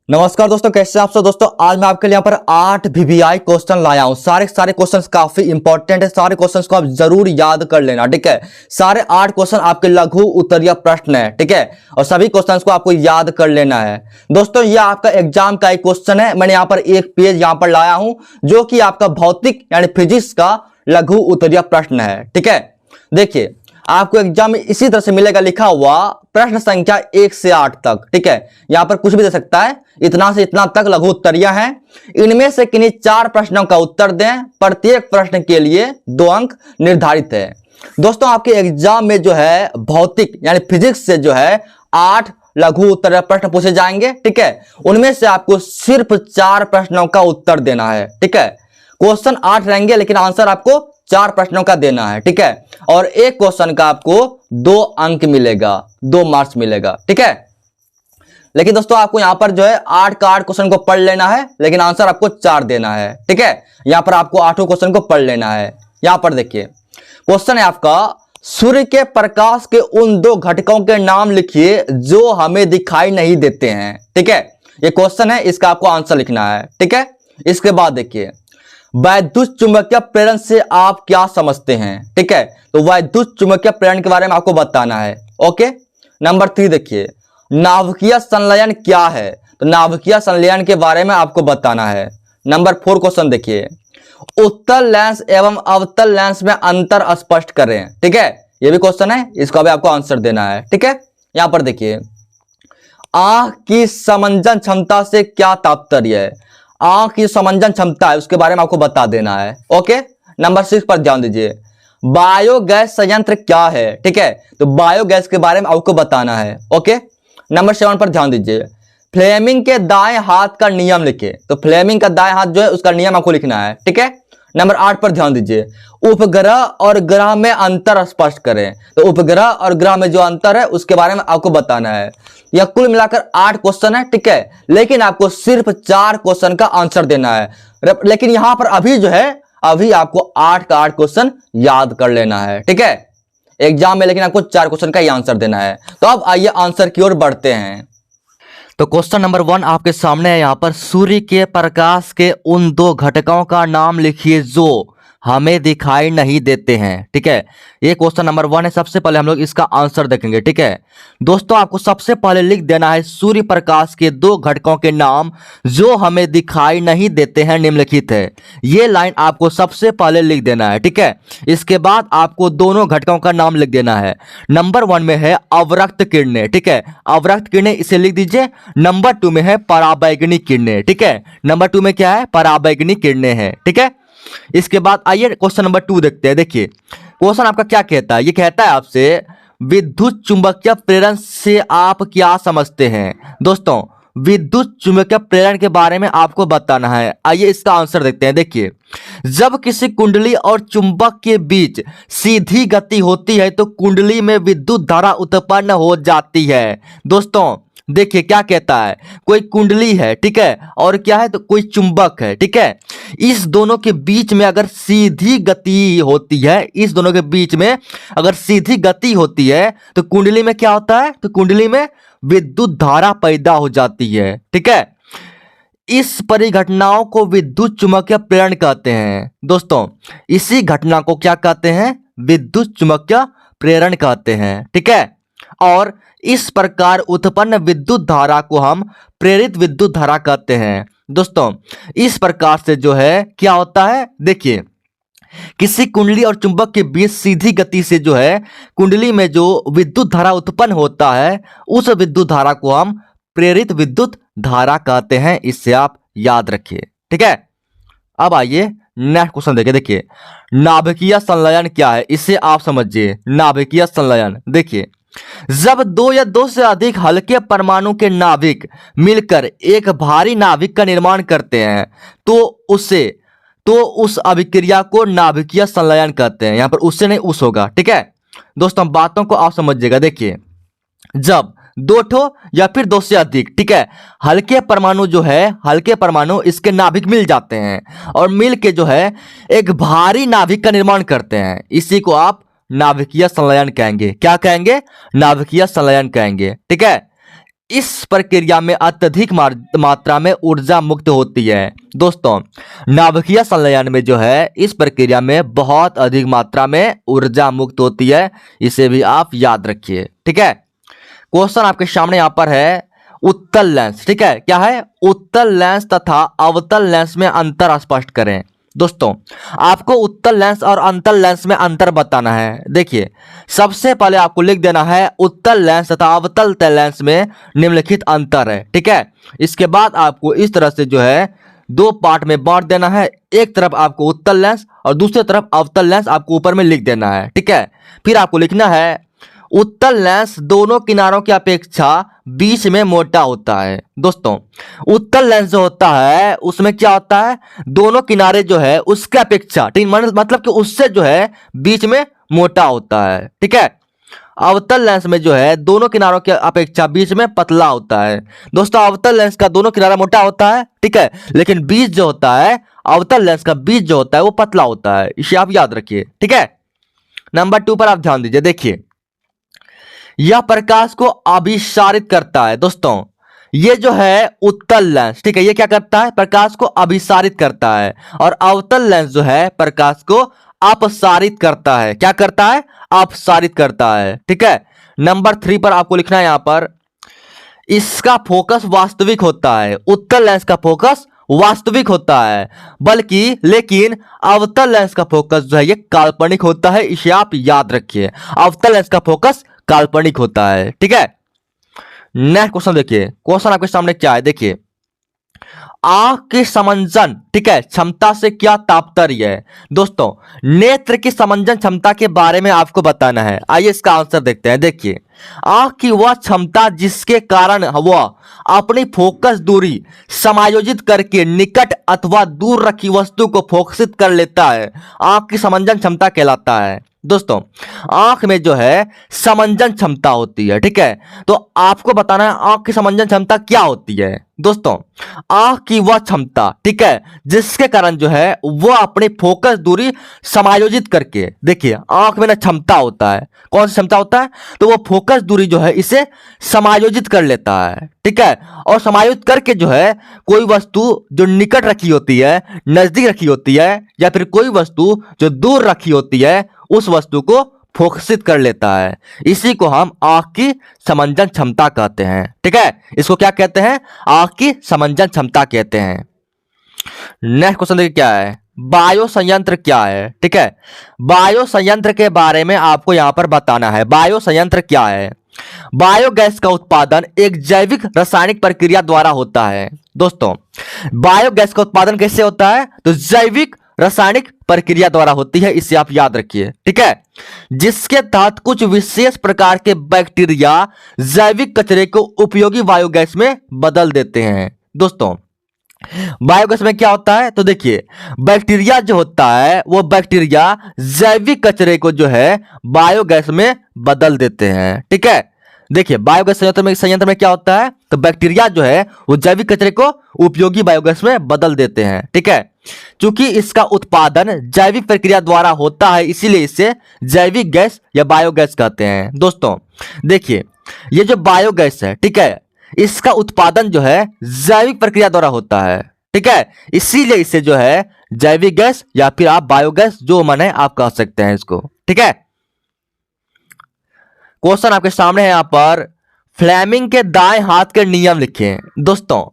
नमस्कार दोस्तों, कैसे हैं आप सब। दोस्तों आज मैं आपके लिए यहाँ पर 8 VVI क्वेश्चन लाया हूँ। सारे क्वेश्चंस काफी इंपॉर्टेंट है। सारे क्वेश्चंस को आप जरूर याद कर लेना, ठीक है। सारे 8 क्वेश्चन आपके लघु उत्तरीय प्रश्न है, ठीक है, और सभी क्वेश्चंस को आपको याद कर लेना है। दोस्तों ये आपका एग्जाम का एक क्वेश्चन है। मैंने यहाँ पर एक पेज यहाँ पर लाया हूँ जो कि आपका भौतिक यानी फिजिक्स का लघु उत्तरीय प्रश्न है, ठीक है। देखिए आपको एग्जाम में इसी तरह से मिलेगा लिखा हुआ प्रश्न संख्या 1 से 8 तक, ठीक है। यहां पर कुछ भी दे सकता है, इतना से इतना तक लघु उत्तरीय हैं। इनमें से किन्हीं 4 प्रश्नों का उत्तर दें। प्रत्येक प्रश्न के लिए 2 अंक निर्धारित है। दोस्तों आपके एग्जाम में जो है भौतिक यानी फिजिक्स से जो है 8 लघु उत्तरीय प्रश्न पूछे जाएंगे, ठीक है। उनमें से आपको सिर्फ 4 प्रश्नों का उत्तर देना है, ठीक है। क्वेश्चन 8 रहेंगे लेकिन आंसर आपको 4 प्रश्नों का देना है, ठीक है। और एक क्वेश्चन का आपको 2 अंक मिलेगा, 2 मार्क्स मिलेगा, ठीक है। लेकिन दोस्तों आपको यहां पर जो है 8 का 8 क्वेश्चन को पढ़ लेना है, लेकिन आंसर आपको 4 देना है, ठीक है। यहां पर आपको 8 क्वेश्चन को पढ़ लेना है। यहां पर देखिए क्वेश्चन है आपका, सूर्य के प्रकाश के उन 2 घटकों के नाम लिखिए जो हमें दिखाई नहीं देते हैं, ठीक है। ये क्वेश्चन है, इसका आपको आंसर लिखना है, ठीक है। इसके बाद देखिए वैद्युत चुंबकीय प्रेरण से आप क्या समझते हैं, ठीक है। तो वैद्युत चुंबकीय प्रेरण के बारे में आपको बताना है, ओके। नंबर 3 देखिए नाभिकीय संलयन क्या है। तो नाभिकीय संलयन के बारे में आपको बताना है। नंबर 4 क्वेश्चन देखिए उत्तल लेंस एवं अवतल लेंस में अंतर स्पष्ट करें, ठीक है। यह भी क्वेश्चन है, इसका भी आपको आंसर देना है, ठीक है। यहां पर देखिए आंख की समंजन क्षमता से क्या तात्पर्य है। आंख की समंजन क्षमता है उसके बारे में आपको बता देना है, ओके। नंबर 6 पर ध्यान दीजिए बायोगैस संयंत्र क्या है, ठीक है। तो बायोगैस के बारे में आपको बताना है, ओके। नंबर 7 पर ध्यान दीजिए फ्लेमिंग के दाएं हाथ का नियम लिखे। तो फ्लेमिंग का दाएं हाथ जो है उसका नियम आपको लिखना है, ठीक है। नंबर 8 पर ध्यान दीजिए उपग्रह और ग्रह में अंतर स्पष्ट करें। तो उपग्रह और ग्रह में जो अंतर है उसके बारे में आपको बताना है। यह कुल मिलाकर 8 क्वेश्चन है, ठीक है। लेकिन आपको सिर्फ 4 क्वेश्चन का आंसर देना है। लेकिन यहां पर अभी जो है अभी आपको 8 का 8 क्वेश्चन याद कर लेना है, ठीक है, एग्जाम में। लेकिन आपको 4 क्वेश्चन का ही आंसर देना है। तो अब आइए आंसर की ओर बढ़ते हैं। तो क्वेश्चन नंबर 1 आपके सामने है। यहाँ पर सूर्य के प्रकाश के उन 2 घटकों का नाम लिखिए जो हमें दिखाई नहीं देते हैं, ठीक है। ये क्वेश्चन नंबर 1 है। सबसे पहले हम लोग इसका आंसर देखेंगे, ठीक है। दोस्तों आपको सबसे पहले लिख देना है सूर्य प्रकाश के 2 घटकों के नाम जो हमें दिखाई नहीं देते हैं निम्नलिखित है। ये लाइन आपको सबसे पहले लिख देना है, ठीक है। इसके बाद आपको दोनों घटकों का नाम लिख देना है। नंबर 1 में है अवरक्त किरणें, ठीक है। अवरक्त किरणें इसे लिख दीजिए। नंबर 2 में है पराबैंगनी किरणें, ठीक है। नंबर 2 में क्या है, पराबैंगनी किरणें हैं, ठीक है। इसके बाद आइए क्वेश्चन नंबर 2 देखते हैं। देखिए क्वेश्चन आपका क्या कहता है। ये कहता है आपसे विद्युत चुंबकीय प्रेरण से आप क्या समझते हैं। दोस्तों विद्युत चुंबकीय प्रेरण के बारे में आपको बताना है। आइए इसका आंसर देखते हैं। देखिए जब किसी कुंडली और चुंबक के बीच सीधी गति होती है तो कुंडली में विद्युत धारा उत्पन्न हो जाती है। दोस्तों देखिए क्या कहता है, कोई कुंडली है, ठीक है, और क्या है, तो कोई चुंबक है, ठीक है। इस दोनों के बीच में अगर सीधी गति होती है, इस दोनों के बीच में अगर सीधी गति होती है तो कुंडली में क्या होता है, तो कुंडली में विद्युत धारा पैदा हो जाती है, ठीक है। इस परिघटनाओं को विद्युत चुंबकीय प्रेरण कहते हैं। दोस्तों इसी घटना को क्या कहते हैं, विद्युत चुंबकीय प्रेरण कहते हैं, ठीक है। और इस प्रकार उत्पन्न विद्युत धारा को हम प्रेरित विद्युत धारा कहते हैं। दोस्तों इस प्रकार से जो है क्या होता है, देखिए किसी कुंडली और चुंबक के बीच सीधी गति से जो है कुंडली में जो विद्युत धारा उत्पन्न होता है उस विद्युत धारा को हम प्रेरित विद्युत धारा कहते हैं। इससे आप याद रखिए, ठीक है। अब आइए नेक्स्ट क्वेश्चन देखिए। देखिए नाभिकीय संलयन क्या है, इसे आप समझिए। नाभिकीय संलयन देखिए जब 2 या 2 से अधिक हल्के परमाणु के नाभिक मिलकर एक भारी नाभिक का निर्माण करते हैं तो उस अभिक्रिया को नाभिकीय संलयन कहते हैं। यहां पर उससे नहीं उस होगा, ठीक है। दोस्तों बातों को आप समझिएगा। देखिए जब 2 ठो या फिर 2 से अधिक, ठीक है, हल्के परमाणु जो है, हल्के परमाणु इसके नाभिक मिल जाते हैं और मिल के जो है एक भारी नाभिक का निर्माण करते हैं, इसी को आप नाभिकीय संलयन कहेंगे। क्या कहेंगे, नाभिकीय संलयन कहेंगे, ठीक है। इस प्रक्रिया में अत्यधिक मात्रा में ऊर्जा मुक्त होती है। दोस्तों, नाभिकीय संलयन में जो है इस प्रक्रिया में बहुत अधिक मात्रा में ऊर्जा मुक्त होती है, इसे भी आप याद रखिए। ठीक है, क्वेश्चन आपके सामने यहां पर है उत्तल लेंस। ठीक है, क्या है? उत्तल लेंस तथा अवतल लेंस में अंतर स्पष्ट करें। दोस्तों, आपको उत्तल लेंस और अंतल लेंस में अंतर बताना है। देखिए, सबसे पहले आपको लिख देना है उत्तल लेंस तथा अवतल लेंस में निम्नलिखित अंतर है। ठीक है, इसके बाद आपको इस तरह से जो है दो पार्ट में बांट देना है। एक तरफ आपको उत्तल लेंस और दूसरी तरफ अवतल लेंस आपको ऊपर में लिख देना है। ठीक है, फिर आपको लिखना है उत्तल लेंस दोनों किनारों की अपेक्षा बीच में मोटा होता है। दोस्तों, उत्तल लेंस जो होता है उसमें क्या होता है, दोनों किनारे जो है उसके अपेक्षा, ठीक, मतलब कि उससे जो है बीच में मोटा होता है। ठीक है, अवतल लेंस में जो है दोनों किनारों की अपेक्षा बीच में पतला होता है। दोस्तों, अवतल लेंस का दोनों किनारा मोटा होता है, ठीक है, लेकिन बीच जो होता है, अवतल लेंस का बीच जो होता है वो पतला होता है। इसे आप याद रखिए। ठीक है, नंबर 2 पर आप ध्यान दीजिए। देखिए, यह प्रकाश को अभिसारित करता है। दोस्तों, ये जो है उत्तल लेंस, ठीक है, ये क्या करता है, प्रकाश को अभिसारित करता है, और अवतल लेंस जो है प्रकाश को अपसारित करता है। क्या करता है? अपसारित करता है। ठीक है, नंबर 3 पर आपको लिखना है यहां पर, इसका फोकस वास्तविक होता है। उत्तल लेंस का फोकस वास्तविक होता है, बल्कि लेकिन अवतल लेंस का फोकस जो है ये काल्पनिक होता है। इसे आप याद रखिए, अवतल लेंस का फोकस काल्पनिक होता है। ठीक है, नेक्स्ट क्वेश्चन देखिए, क्वेश्चन आपके सामने क्या है। देखिए, आंख की समंजन, ठीक है, क्षमता से क्या तात्पर्य है। दोस्तों, नेत्र की समंजन क्षमता के बारे में आपको बताना है। आइए इसका आंसर देखते हैं। देखिए, आंख की वह क्षमता जिसके कारण वह अपनी फोकस दूरी समायोजित करके निकट अथवा दूर रखी वस्तु को फोकसित कर लेता है, आंख की समंजन क्षमता कहलाता है। दोस्तों, आंख में जो है समंजन क्षमता होती है। ठीक है, तो आपको बताना है आंख की समंजन क्षमता क्या होती है। दोस्तों, आंख की वह क्षमता, ठीक है, जिसके कारण जो है वो अपनी फोकस दूरी समायोजित करके, देखिए आंख में ना क्षमता होता है, कौन सी क्षमता होता है, तो वो फोकस दूरी जो है इसे समायोजित कर लेता है। ठीक है, और समायोजित करके जो है कोई वस्तु जो निकट रखी होती है, नजदीक रखी होती है, या फिर कोई वस्तु जो दूर रखी होती है, उस वस्तु को फोकसित कर लेता है। इसी को हम आंख की समंजन क्षमता कहते हैं। ठीक है, इसको क्या कहते हैं? आंख की समंजन क्षमता कहते हैं। नेक्स्ट क्वेश्चन देखिए क्या है, बायो संयंत्र क्या है। ठीक है, बायो संयंत्र के बारे में आपको यहां पर बताना है। बायो संयंत्र क्या है? बायोगैस का उत्पादन एक जैविक रासायनिक प्रक्रिया द्वारा होता है। दोस्तों, बायोगैस का उत्पादन कैसे होता है? तो जैविक रासायनिक प्रक्रिया द्वारा होती है, इसे आप याद रखिए। ठीक है, जिसके तहत कुछ विशेष प्रकार के बैक्टीरिया जैविक कचरे को उपयोगी बायोगैस में बदल देते हैं। दोस्तों, बायोगैस में क्या होता है? तो देखिए, बैक्टीरिया जो होता है वो बैक्टीरिया जैविक कचरे को जो है बायोगैस में बदल देते हैं। ठीक है, देखिए बायोगैस संयंत्र में क्या होता है, तो बैक्टीरिया जो है वो जैविक कचरे को उपयोगी बायोगैस में बदल देते हैं। ठीक है, क्योंकि इसका उत्पादन जैविक प्रक्रिया द्वारा होता है, इसीलिए इसे जैविक गैस या बायोगैस कहते हैं। दोस्तों, देखिए ये जो बायोगैस है, ठीक है, इसका उत्पादन जो है जैविक प्रक्रिया द्वारा होता है। ठीक है, इसीलिए इसे जो है जैविक गैस या फिर आप बायोगैस जो मन है आप कह सकते हैं इसको। ठीक है, क्वेश्चन आपके सामने है यहां पर, फ्लेमिंग के दाएं हाथ के नियम लिखें। दोस्तों,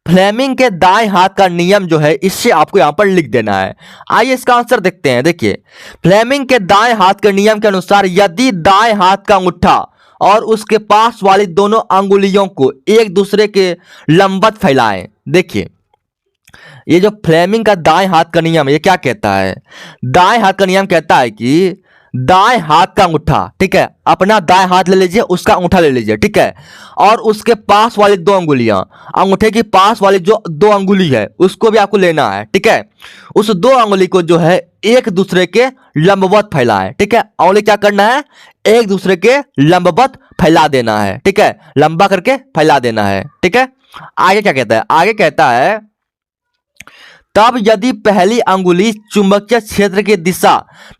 फ्लेमिंग के दाएं हाथ का नियम जो है इससे आपको यहां पर लिख देना है। आइए इसका आंसर देखते हैं। देखिए, फ्लेमिंग के दाएं हाथ के नियम के अनुसार यदि दाएं हाथ का अंगूठा और उसके पास वाली दोनों अंगुलियों को एक दूसरे के लंबवत फैलाएं। देखिए, ये जो फ्लेमिंग का दाएं हाथ का नियम ये क्या कहता है? दाएं हाथ का नियम कहता है कि दाएं हाथ का अंगूठा, ठीक है, अपना दाएं हाथ ले लीजिए, उसका अंगूठा ले लीजिए, ठीक है, और उसके पास वाली दो अंगुलियां, अंगूठे की पास वाली जो दो अंगुली है उसको भी आपको लेना है। ठीक है, उस दो अंगुली को जो है एक दूसरे के लंबवत फैलाएं। ठीक है, अंगुली क्या करना है? एक दूसरे के लंबवत फैला देना है। ठीक है, लंबा करके फैला देना है। ठीक है, आगे क्या कहता है? आगे कहता है तब यदि पहली अंगुली चुंबकीय क्षेत्र की दिशा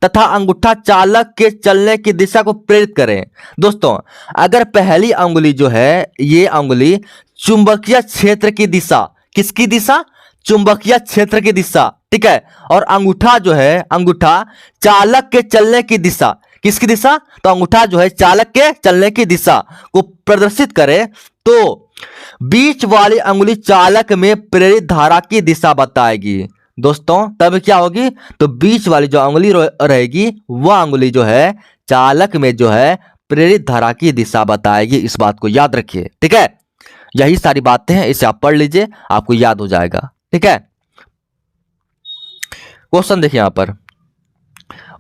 तथा अंगूठा चालक के चलने की दिशा को प्रेरित करे। दोस्तों, अगर पहली अंगुली जो है, ये अंगुली चुंबकीय क्षेत्र की दिशा, किसकी दिशा? चुंबकीय क्षेत्र की दिशा, ठीक है, और अंगूठा जो है, अंगूठा चालक के चलने की दिशा, किसकी दिशा? तो अंगूठा जो है चालक के चलने की दिशा को प्रदर्शित करे, तो बीच वाली अंगुली चालक में प्रेरित धारा की दिशा बताएगी। दोस्तों, तब क्या होगी? तो बीच वाली जो अंगुली रहेगी, वह अंगुली जो है चालक में जो है प्रेरित धारा की दिशा बताएगी। इस बात को याद रखिए, ठीक है। यही सारी बातें हैं, इसे आप पढ़ लीजिए, आपको याद हो जाएगा, ठीक है। क्वेश्चन देखिए यहां पर,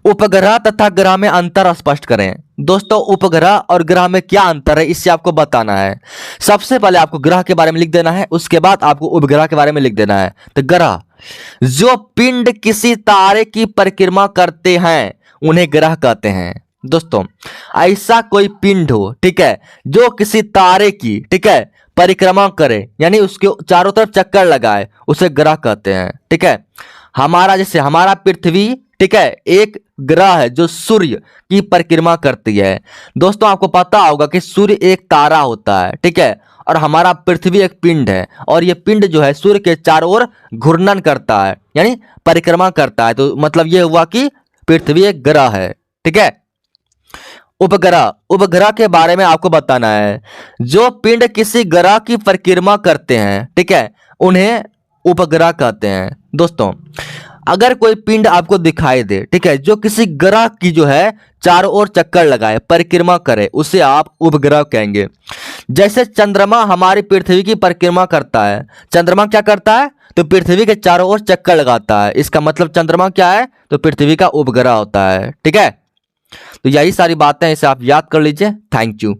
उपग्रह तथा ग्रह में अंतर स्पष्ट करें। दोस्तों, उपग्रह और ग्रह में क्या अंतर है, इससे आपको बताना है। सबसे पहले आपको ग्रह के बारे में लिख देना है, उसके बाद आपको उपग्रह के बारे में लिख देना है। तो ग्रह, जो पिंड किसी तारे की परिक्रमा करते हैं उन्हें ग्रह कहते हैं। दोस्तों, ऐसा कोई पिंड हो, ठीक है, जो किसी तारे की, ठीक है, परिक्रमा करे, यानी उसके चारों तरफ चक्कर लगाए, उसे ग्रह कहते हैं, ठीक है। हमारा, जैसे हमारा पृथ्वी, ठीक है, एक ग्रह है जो सूर्य की परिक्रमा करती है। दोस्तों, आपको पता होगा कि सूर्य एक तारा होता है, ठीक है, और हमारा पृथ्वी एक पिंड है, और ये पिंड जो है सूर्य के चारों ओर घूर्णन करता है, यानी परिक्रमा करता है। तो मतलब ये हुआ कि पृथ्वी एक ग्रह है, ठीक है। उपग्रह, उपग्रह के बारे में आपको बताना है। जो पिंड किसी ग्रह की परिक्रमा करते हैं, ठीक है, उन्हें उपग्रह कहते हैं। दोस्तों, अगर कोई पिंड आपको दिखाई दे, ठीक है, जो किसी ग्रह की जो है चारों ओर चक्कर लगाए, परिक्रमा करे, उसे आप उपग्रह कहेंगे। जैसे चंद्रमा हमारी पृथ्वी की परिक्रमा करता है। चंद्रमा क्या करता है? तो पृथ्वी के चारों ओर चक्कर लगाता है। इसका मतलब चंद्रमा क्या है? तो पृथ्वी का उपग्रह होता है, ठीक है। तो यही सारी बातें, इसे आप याद कर लीजिए। Thank you.